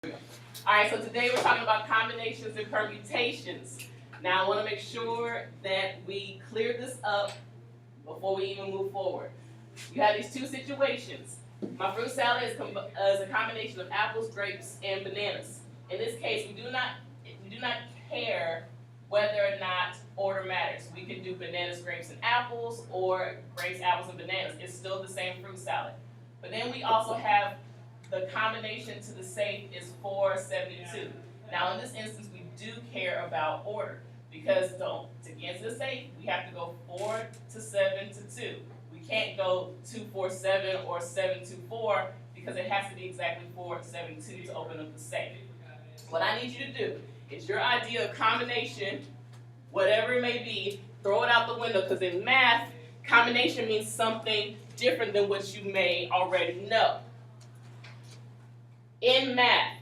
Alright, so today we're talking about combinations and permutations. Now I want to make sure that we clear this up before we even move forward. You have these two situations. My fruit salad is a combination of apples, grapes, and bananas. In this case, we do not care whether or not order matters. We can do bananas, grapes, and apples, or grapes, apples, and bananas. It's still the same fruit salad. But then we also have the combination to the safe is 4, 72. Now in this instance, we do care about order because to get to the safe, we have to go 4 to 7 to 2. We can't go 2, 4, 7 or 7, 2, 4 because it has to be exactly 4, 7, 2 to open up the safe. What I need you to do is your idea of combination, whatever it may be, throw it out the window because in math, combination means something different than what you may already know. In math,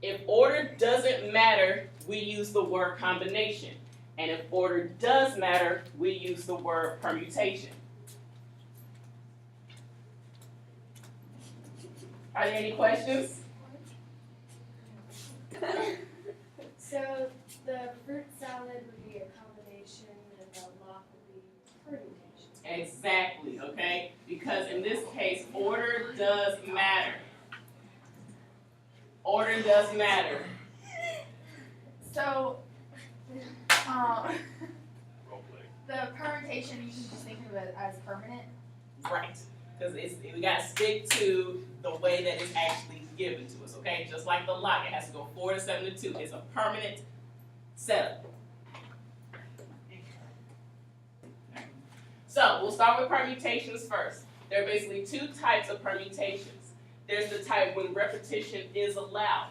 if order doesn't matter, we use the word combination. And if order does matter, we use the word permutation. Are there any questions? So the fruit salad would be a combination and the lock would be permutation. Exactly, okay? Because in this case, order does matter. Order does matter. So, the permutation, you can just think of it as permanent? Right. Because we got to stick to the way that it's actually given to us, okay? Just like the lock, it has to go 4 to 7 to 2. It's a permanent setup. So, we'll start with permutations first. There are basically two types of permutations. There's the type when repetition is allowed.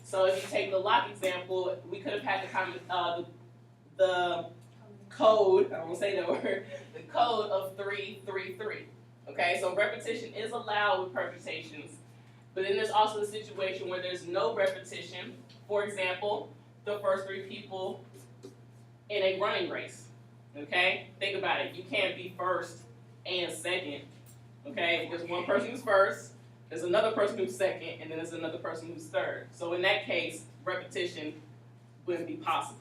So if you take the lock example, we could have had the code, I won't say that word, the code of 3, 3, 3. Okay, so repetition is allowed with permutations, but then there's also a situation where there's no repetition. For example, the first 3 people in a running race. Okay, think about it. You can't be first and second. Okay, there's one person who's first. There's another person who's second, and then there's another person who's third. So in that case, repetition wouldn't be possible.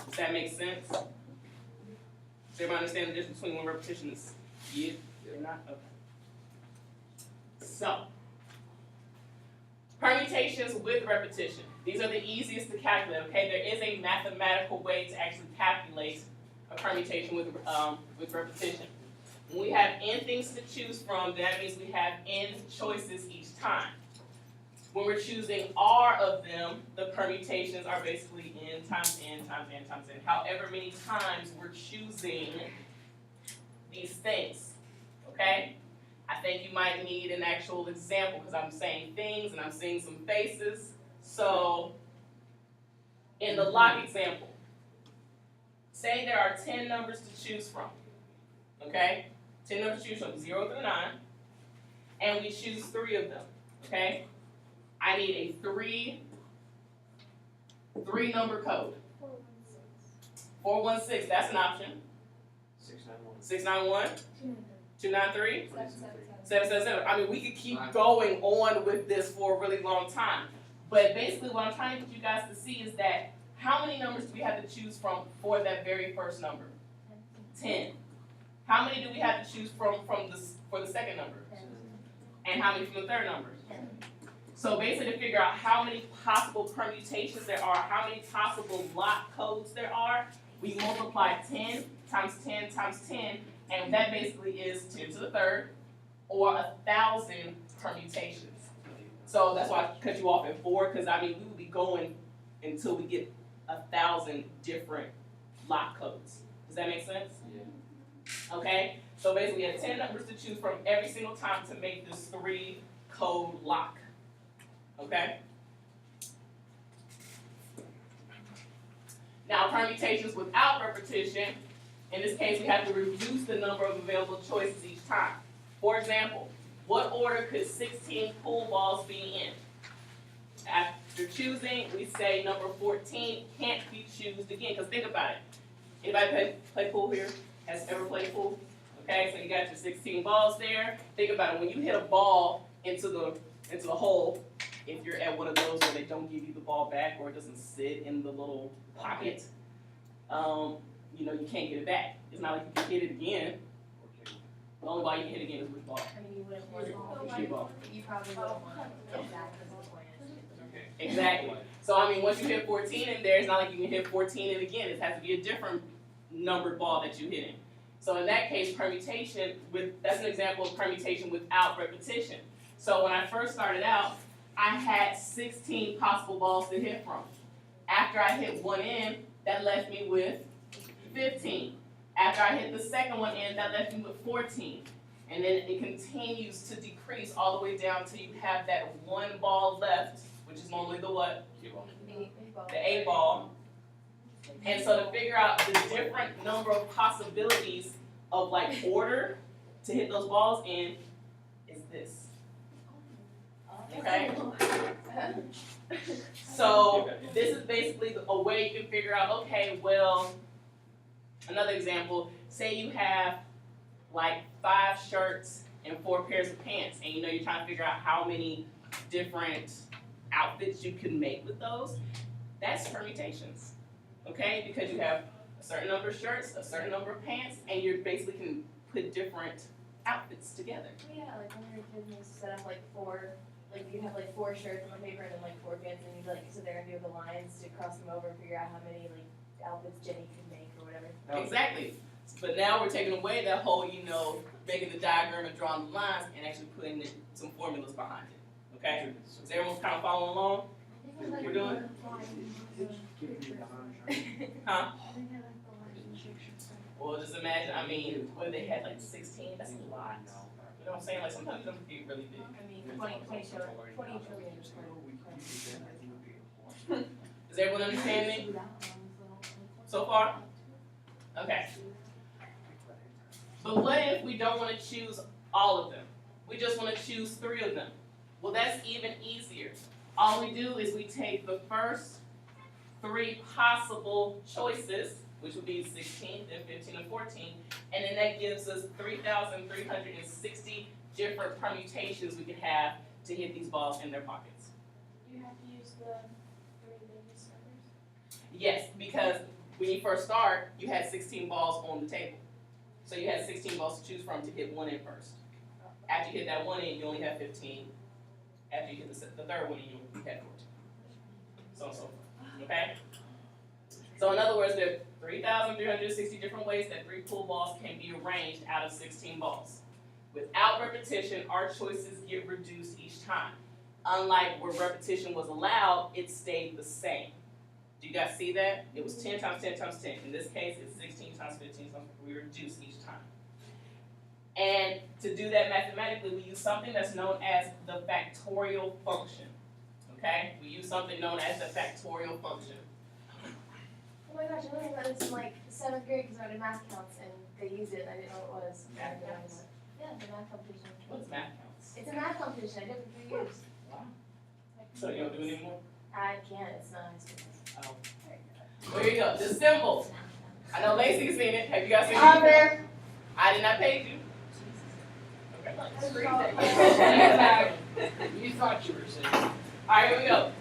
Does that make sense? Does everybody understand the difference between when repetition is yeah or not? Okay. So, permutations with repetition. These are the easiest to calculate, okay? There is a mathematical way to actually calculate a permutation with repetition. When we have n things to choose from, that means we have n choices each time. When we're choosing r of them, the permutations are basically n times n times n times n. However many times we're choosing these things, okay? I think you might need an actual example because I'm saying things and I'm seeing some faces. So, in the lock example, say there are 10 numbers to choose from, okay? 10 numbers to choose from, 0 through 9, and we choose 3 of them, okay? I need a 3 number code. 416, that's an option. 691. 293. 777. I mean, we could keep going on with this for a really long time. But basically what I'm trying to get you guys to see is that how many numbers do we have to choose from for that very first number? 10. How many do we have to choose from for the second number? And how many from the third number? So basically to figure out how many possible permutations there are, how many possible lock codes there are, we multiply 10 times 10 times 10, and that basically is 10 to the third, or 1,000 permutations. So that's why I cut you off at 4, because I mean we will be going until we get 1,000 different lock codes. Does that make sense? Yeah. Okay? So basically we have 10 numbers to choose from every single time to make this 3-code lock. Okay? Now permutations without repetition, in this case we have to reduce the number of available choices each time. For example, what order could 16 pool balls be in? After choosing, we say number 14 can't be chosen again, because think about it. Anybody play pool here? Has ever played pool? Okay, so you got your 16 balls there. Think about it. When you hit a ball into the hole, if you're at one of those where they don't give you the ball back or it doesn't sit in the little pocket, you know, you can't get it back. It's not like you can hit it again. The only ball you can hit again is which ball? I mean, you wouldn't want Cue ball. you probably wouldn't want exactly the point. Exactly. So I mean, once you hit 14 in there, it's not like you can hit 14 and again. It has to be a different numbered ball that you're hitting. So in that case, permutation that's an example of permutation without repetition. So when I first started out, I had 16 possible balls to hit from. After I hit one in, that left me with 15. After I hit the second one in, that left me with 14. And then it continues to decrease all the way down till you have that one ball left, which is normally the what? The 8 ball. And so to figure out the different number of possibilities of like order to hit those balls in is this. Okay? So this is basically a way you can figure out, okay, well, another example, say you have like 5 shirts and 4 pairs of pants, and you know you're trying to figure out how many different outfits you can make with those. That's permutations, okay? Because you have a certain number of shirts, a certain number of pants, and you basically can put different outfits together. Yeah, like when your kids used to set up like 4, like you have like 4 shirts on paper and then like 4 pants, and you'd like sit there and do the lines to cross them over and figure out how many like outfits Jenny could make or whatever. Exactly. But now we're taking away that whole, you know, making the diagram and drawing the lines and actually putting some formulas behind it. Okay? Is everyone kind of following along? We're doing? Huh? Well, just imagine, I mean, what they had like 16, that's a lot. You know what I'm saying? Like sometimes them can be really big. I mean, 20 trillion is Does everyone understand me so far? Okay. But what if we don't want to choose all of them? We just want to choose 3 of them. Well, that's even easier. All we do is we take the first 3 possible choices, which would be 16, then 15, and 14, and then that gives us 3,360 different permutations we can have to hit these balls in their pockets. You have to use the 3 biggest numbers? Yes, because when you first start, you had 16 balls on the table. So you had 16 balls to choose from to hit one in first. After you hit that one in, you only have 15. After you hit the third one in, you had 14. So on and so forth. Okay? So in other words, there are 3,360 different ways that 3 pool balls can be arranged out of 16 balls. Without repetition, our choices get reduced each time. Unlike where repetition was allowed, it stayed the same. Do you guys see that? It was 10 times 10 times 10. In this case, it's 16 times 15 times we reduce each time. And to do that mathematically, we use something that's known as the factorial function. Okay? We use something known as the factorial function. Oh my gosh, I learned about this in like 7th grade because I did math counts and they used it and I didn't know what it was. Math counts? Yeah, the math competition. What's math counts? It's a math competition. I did it for 3 years. Wow. So you don't do it anymore? I can't. It's not high school. Oh. There you go. The symbol. I know Lacey's seen it. Have you guys seen it? There. I did not pay you. Okay. You thought you were saying. Alright, here we go.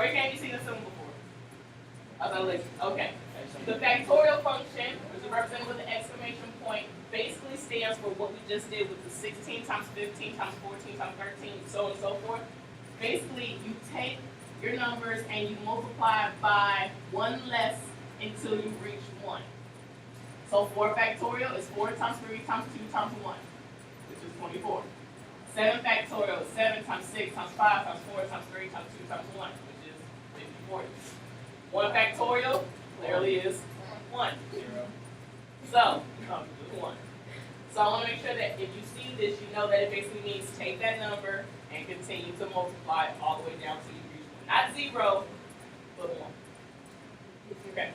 Rick, have you seen the symbol before? I was gonna listen. Okay. The factorial function, which is represented with the exclamation point, basically stands for what we just did with the 16 times 15 times 14 times 13, so on and so forth. Basically, you take your numbers and you multiply by 1 less until you reach 1. So 4 factorial is 4 times 3 times 2 times 1, which is 24. 7 factorial is 7 times 6 times 5 times 4 times 3 times 2 times 1, which is 54. 1 factorial clearly is 1. So, 1. So I want to make sure that if you see this, you know that it basically means take that number and continue to multiply it all the way down till you reach 1. Not 0, but 1. Okay.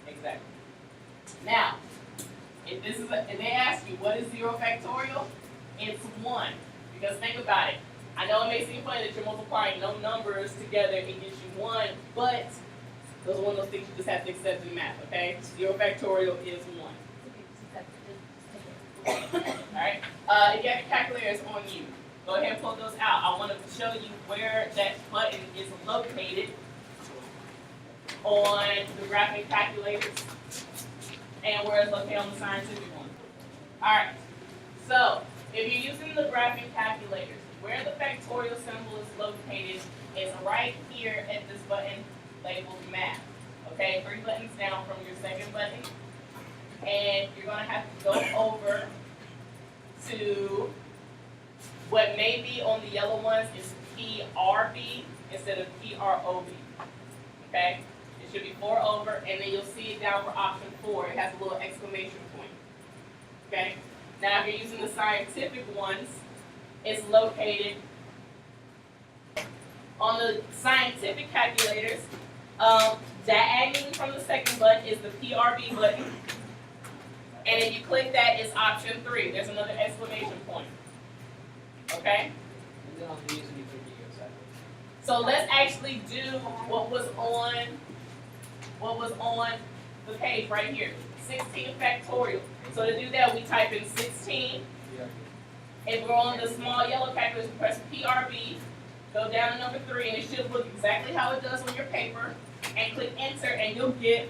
Exactly. Now, if this is if they ask you what is 0 factorial, it's 1. Because think about it. I know it may seem funny that you're multiplying no numbers together and gets you 1, but those are one of those things you just have to accept in math, okay? 0 factorial is 1. Alright? If you have your calculators on you, go ahead and pull those out. I want to show you where that button is located on the graphic calculators and where it's located on the scientific one. Alright, so if you're using the graphic calculators, where the factorial symbol is located is right here at this button labeled math. Okay, 3 buttons down from your second button. And you're going to have to go over to what may be on the yellow ones is PRB instead of PROB. Okay? It should be 4 over, and then you'll see it down for option 4. It has a little exclamation point. Okay? Now, if you're using the scientific ones, it's located on the scientific calculators. Diagonally from the second button is the PRB button. And if you click that, it's option 3. There's another exclamation point. Okay? And then on these, when you click, you go sideways. So let's actually do what was on the page right here. 16 factorial. So to do that, we type in 16. Yeah. If we're on the small yellow calculator, we press PRB, go down to number 3, and it should look exactly how it does on your paper, and click enter, and you'll get,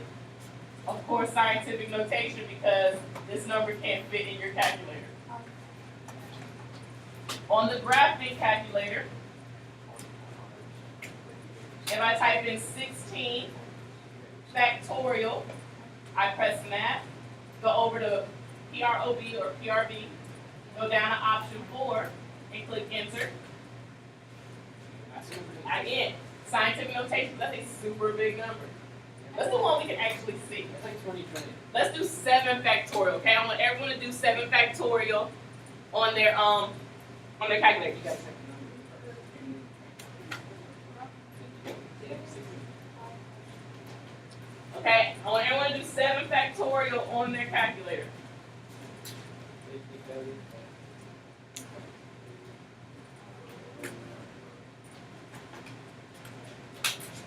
of course, scientific notation because this number can't fit in your calculator. On the graphic calculator, if I type in 16 factorial, I press math, go over to PROB or PRB, go down to option 4 and click enter. Again, scientific notation, that's a super big number. Let's do one we can actually see. It's like 2020. Let's do 7 factorial, okay? I want everyone to do 7 factorial on their calculator. You guys check the number. Okay, I want everyone to do 7 factorial on their calculator.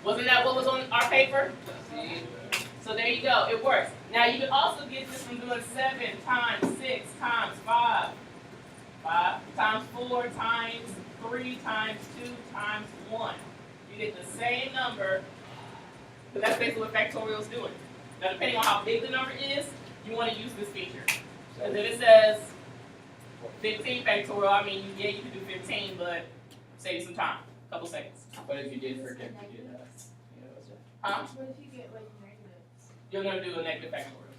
Wasn't that what was on our paper? So there you go, it works. Now you can also get this from doing 7 times 6 times 5, 5 times 4 times 3 times 2 times 1. You get the same number, because that's basically what factorial is doing. Now depending on how big the number is, you want to use this feature. Because if it says 15 factorial, I mean, yeah, you can do 15, but save you some time, a couple seconds. But if you did forget, you did that. What if you get like negatives? You're going to do a negative factorial.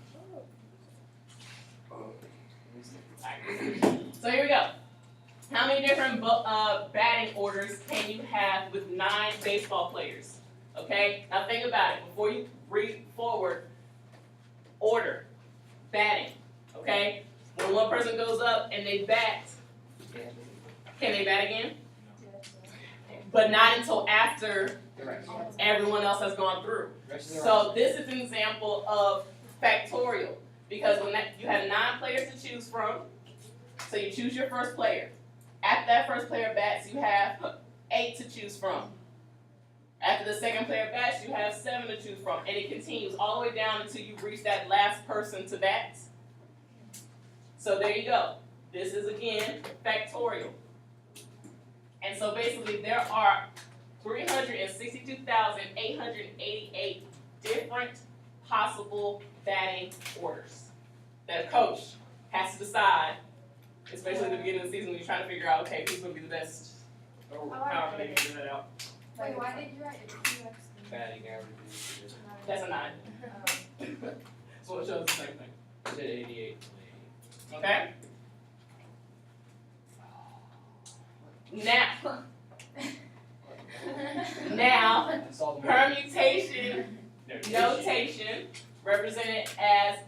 So here we go. How many different batting orders can you have with 9 baseball players? Okay, now think about it. Before you read forward, order, batting, okay? When one person goes up and they bat, can they bat again? But not until after everyone else has gone through. So this is an example of factorial, because when you have 9 players to choose from, so you choose your first player. After that first player bats, you have 8 to choose from. After the second player bats, you have 7 to choose from, and it continues all the way down until you reach that last person to bat. So there you go. This is again factorial. And so basically there are 362,888 different possible batting orders that a coach has to decide, especially at the beginning of the season when you're trying to figure out, okay, who's going to be the best, or however they figure that out. Wait, why did you write a 2x? Batting average. That's a 9. So it shows the same thing. I said 88. Okay? Now, I saw the permutation notation, represented as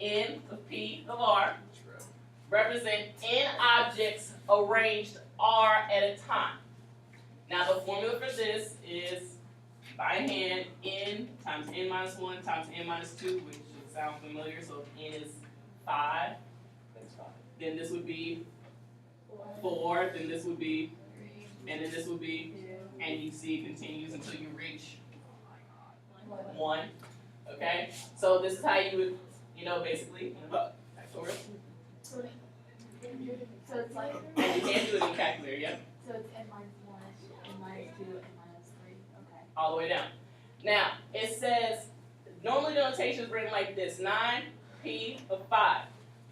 N of P of R, represent N objects arranged R at a time. Now the formula for this is by hand N times N minus 1 times N minus 2, which should sound familiar. So if N is 5, That's fine. then this would be 4, then this would be, and then this would be, and you see it continues until you reach 1. Okay? So this is how you would, basically, factorial. So it's like, And you can't do it in calculator, yeah? so it's n minus 1, n minus 2, n minus 3, okay. All the way down. Now, it says, normally the notation is written like this, 9p of 5.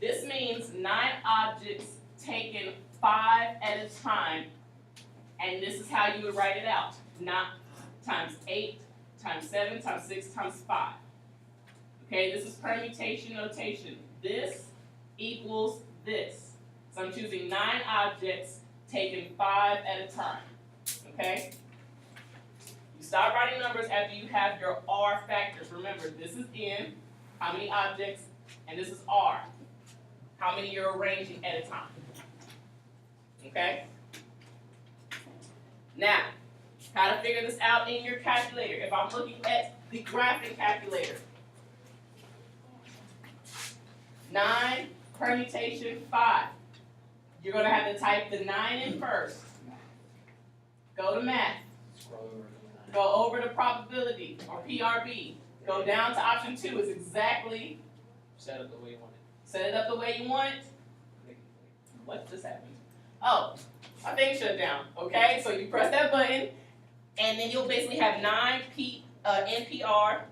This means 9 objects taken 5 at a time, and this is how you would write it out. Not times 8, times 7, times 6, times 5. Okay, this is permutation notation. This equals this. So I'm choosing 9 objects taken 5 at a time. Okay? You stop writing numbers after you have your R factors. Remember, this is N, how many objects, and this is R, how many you're arranging at a time. Okay? Now, how to figure this out in your calculator. If I'm looking at the graphing calculator, 9 permutation 5. You're going to have to type the 9 in first. Go to math. Scroll over to the 9. Go over to probability or PRB. Go down to option 2. It's exactly Set up the way you want it. set it up the way you want it. Click, What just happened? Oh, my thing shut down. Okay, so you press that button, and then you'll basically have 9 NPR,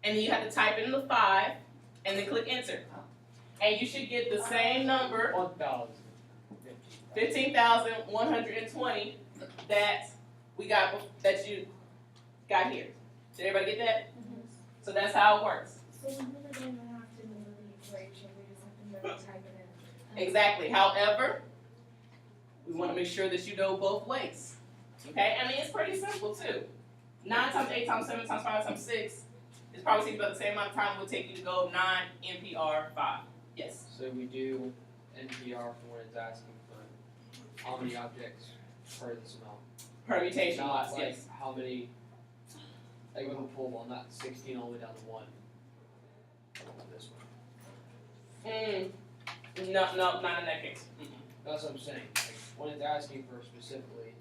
and then you have to type in the 5, and then click enter. And you should get the same number, 1,000. 15,120, that we got, that you got here. Did everybody get that? So that's how it works. So we really don't have to know the equation, we just have to know to type it in. Exactly. However, we want to make sure that you know both ways. Okay? I mean, it's pretty simple too. 9 times 8 times 7 times 5 times 6 is probably takes about the same amount of time it would take you to go 9 NPR 5. Yes. So we do NPR for when it's asking for how many objects per this amount. Permutation Not loss, like yes. how many, like with a pull ball, not 16 all the way down to 1. Not this one. No, not in that case. Mm-mm. That's what I'm saying. Like, when it's asking for specifically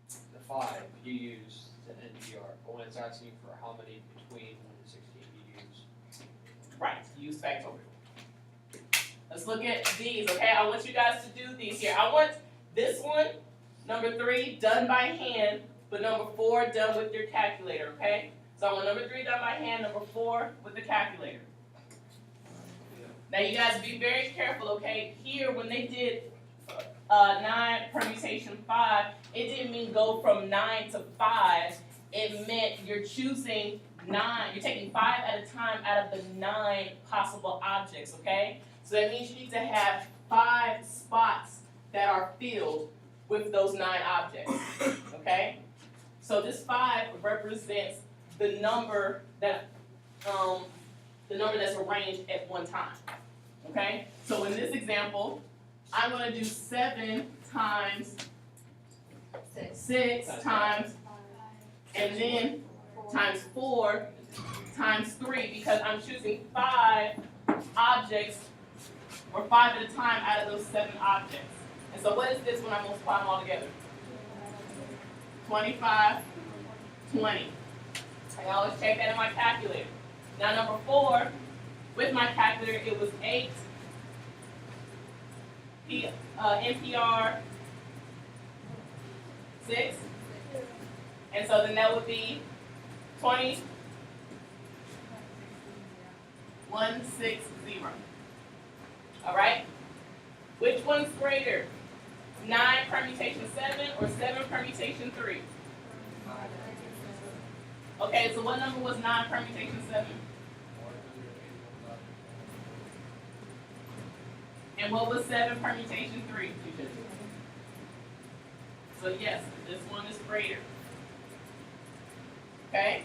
the 5, you use the NPR. But when it's asking for how many between 1 and 16, you use. Right. Use factorial. Let's look at these, okay? I want you guys to do these here. I want this one, number 3, done by hand, but number 4 done with your calculator, okay? So I want number 3 done by hand, number 4 with the calculator. Now you guys be very careful, okay? Here, when they did 9 permutation 5, it didn't mean go from 9 to 5. It meant you're choosing 9. You're taking 5 at a time out of the 9 possible objects, okay? So that means you need to have 5 spots that are filled with those 9 objects, okay? So this 5 represents the number that that's arranged at one time, okay? So in this example, I'm going to do 7 times 6 times, and then times 4 times 3, because I'm choosing 5 objects, or 5 at a time out of those 7 objects. And so what is this when I multiply them all together? 25, 20. I always check that in my calculator. Now number 4, with my calculator, it was 8 NPR 6. And so then that would be 20, 160. All right? Which one's greater? 9 permutation 7 or 7 permutation 3? Okay, so what number was 9 permutation 7? And what was 7 permutation 3? So yes, this one is greater. Okay?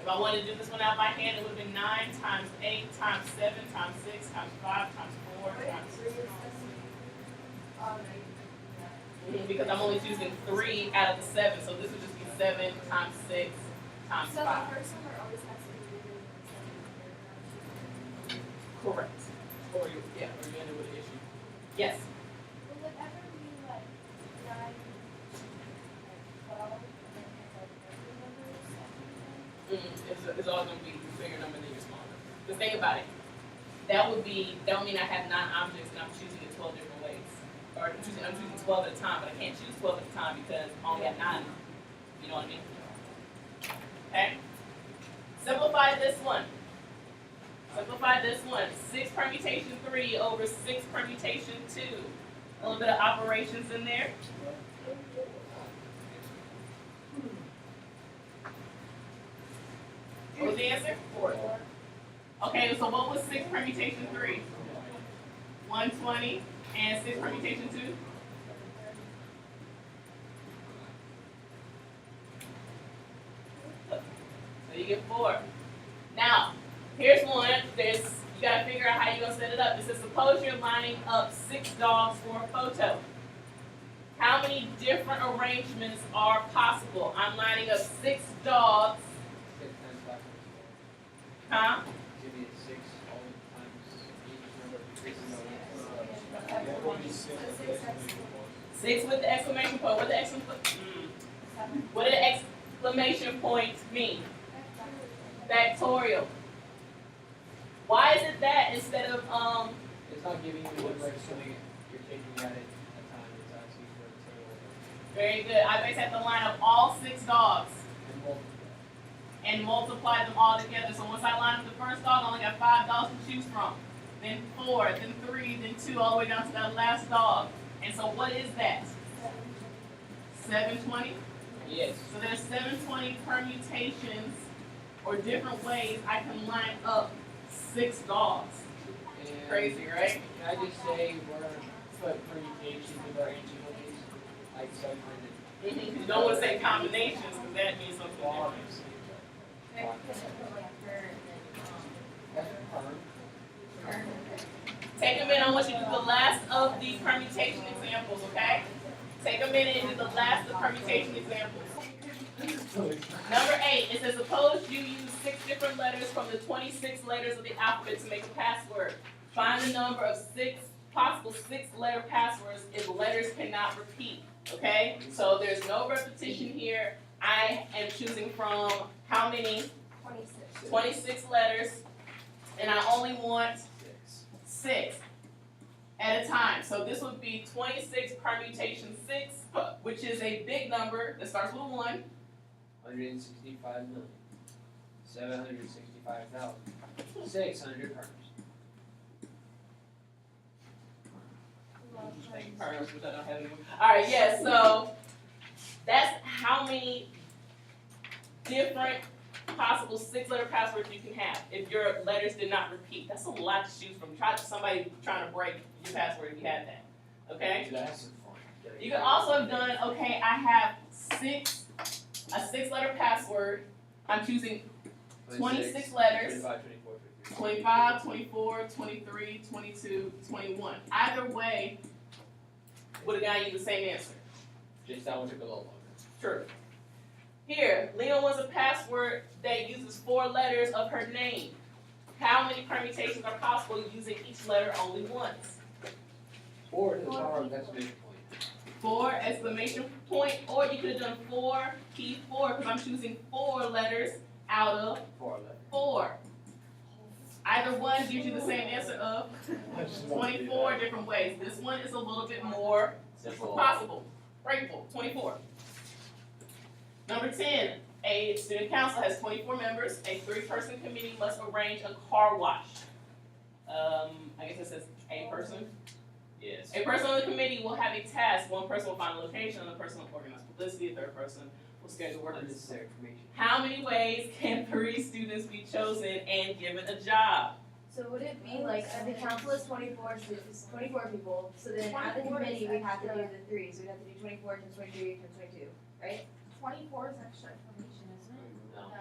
If I wanted to do this one out by hand, it would have been 9 times 8 times 7 times 6 times 5 times 4 times 6. Because I'm only choosing 3 out of the 7, so this would just be 7 times 6 times So 5. the first number always has to be bigger than the second number. Correct. Or you end up with an issue. Yes. Will it ever be like 9, 12, and then have like every number is second? It's all going to be a bigger number than your small number. Just think about it. that would mean I have 9 objects and I'm choosing it 12 different ways. Or I'm choosing 12 at a time, but I can't choose 12 at a time because I only have 9. You know what I mean? Okay? Simplify this one. 6 permutation 3 over 6 permutation 2. A little bit of operations in there. What was the answer? 4. Okay, so what was 6 permutation 3? 120 and 6 permutation 2? So you get 4. Now, here's one. You gotta figure out how you're gonna set it up. It says, suppose you're lining up 6 dogs for a photo. How many different arrangements are possible? I'm lining up 6 dogs. 6 times 5 times 4. Huh? Give me 6 all times each number. 6 with the exclamation point. What did the exclamation point mean? Factorial. Why is it that instead of It's not giving you what you're assuming you're taking at it a time. It's asking for a total Very good. I basically have to line up all 6 dogs and multiply. and multiply them all together. So once I line up the first dog, I only got 5 dogs to choose from. Then 4, then 3, then 2, all the way down to that last dog. And so what is that? 720? Yes. So there's 720 permutations or different ways I can line up 6 dogs. And Crazy, right? Can I just say we're gonna put permutations with our ancient ways, like 700. You don't want to say combinations because that means something different. That's perm. Take a minute. I want you to do the last of the permutation examples, okay? Take a minute and do the last of the permutation examples. Number 8, it says, suppose you use 6 different letters from the 26 letters of the alphabet to make a password. Find the number of possible 6-letter passwords if letters cannot repeat, okay? So there's no repetition here. I am choosing from how many? 26 letters, and I only want 6 at a time. So this would be 26 permutation 6, which is a big number that starts with a 1. 165,765,600 perms. Perms, which I don't have anymore. Alright, yeah, so that's how many different possible 6-letter passwords you can have if your letters did not repeat. That's a lot to choose from. Try somebody trying to break your password if you had that. Okay? That's some fun. You can also have done, okay, I have a 6-letter password. I'm choosing 26 letters. 25, 24, 23, 22, 21. Either way, would have gotten you the same answer. Just that one took a little longer. True. Here, Lena wants a password that uses 4 letters of her name. How many permutations are possible using each letter only once? 4 to the power of exclamation point. 4 exclamation point, or you could have done 4 key 4 because I'm choosing 4 letters out of 4 letters. 4. Either one gives you the same answer of 24 different ways. This one is a little bit more possible. Breakable, 24. Number 10, a student council has 24 members. A 3-person committee must arrange a car wash. I guess it says a person. Yes. A person on the committee will have a task. 1 person will find a location, another person will organize publicity, a 3rd person will schedule workers. Unnecessary information. How many ways can 3 students be chosen and given a job? So would it be like, the council is 24 students, 24 people, so then at the committee, we have to do the 3, so we have to do 24 times 23 times 22, right? 24 is extra information, isn't it? No.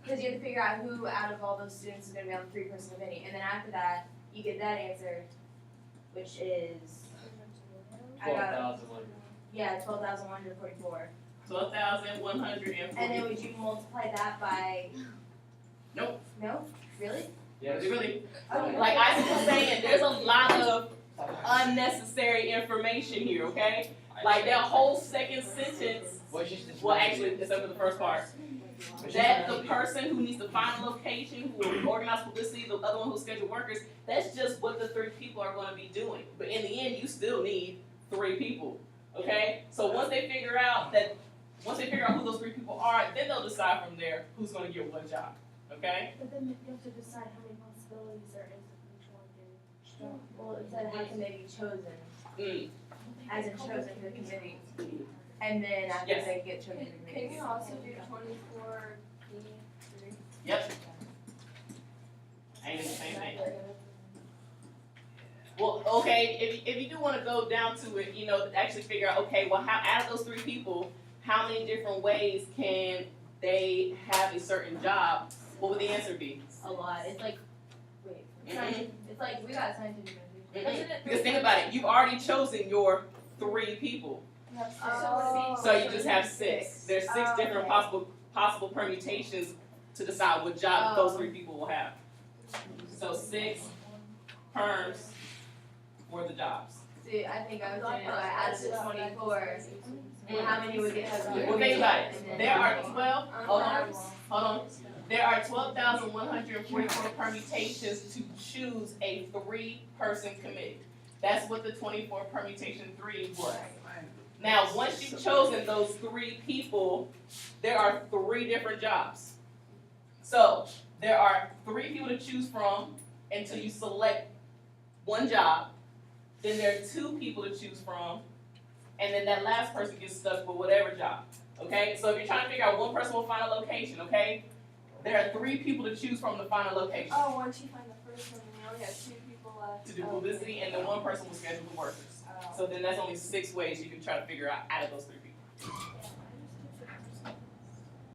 Because you have to figure out who out of all those students is gonna be on the 3-person committee, and then after that, you get that answer, which is, I got, 12,100. yeah, 12,144. 12,140. And then would you multiply that by? Nope. No? Really? Yes. Really? Okay. Like I was saying, there's a lot of unnecessary information here, okay? Like that whole second sentence, Well, it's just this well one. actually, except for the first part, That the person who needs to find a location, who will organize publicity, the other one who schedule workers, that's just what the 3 people are gonna be doing. But in the end, you still need 3 people, okay? So once they figure out who those 3 people are, then they'll decide from there who's gonna get what job, okay? But then you have to decide how many possibilities there is of each one getting. Well, it said how can they be chosen, Mm. as in chosen to the committee, and then after Yes. they get chosen to the Can committee. you also do 24B3? Yep. Ain't it the same thing? Well, okay, if you do wanna go down to it, you know, actually figure out, okay, well, how, out of those 3 people, how many different ways can they have a certain job? What would the answer be? A lot, it's like, wait, Mhm. it's like, we got scientific Mhm. Isn't it Because think about it, you've already chosen your 3 people, Oh. so you just have 6. There's 6 Oh, different okay. possible permutations to decide what job those 3 people will have. So 6 perms for the jobs. See, I think I was saying, if I added the 24, Mm. how many would get chosen? Well, think about it, And then- there are 12, hold on, Um, hold on. There are 12,144 permutations to choose a 3-person committee. That's what the 24 permutation 3 was. Now, once you've chosen those 3 people, there are 3 different jobs. So, there are 3 people to choose from until you select one job. Then there are 2 people to choose from, and then that last person gets stuck with whatever job. Okay? So if you're trying to figure out one person will find a location, okay? There are 3 people to choose from to find a location. Oh, once you find the first one, then you only have 2 people left. To do publicity, and then 1 person will schedule the workers. Oh. So then that's only 6 ways you can try to figure out of those 3 people.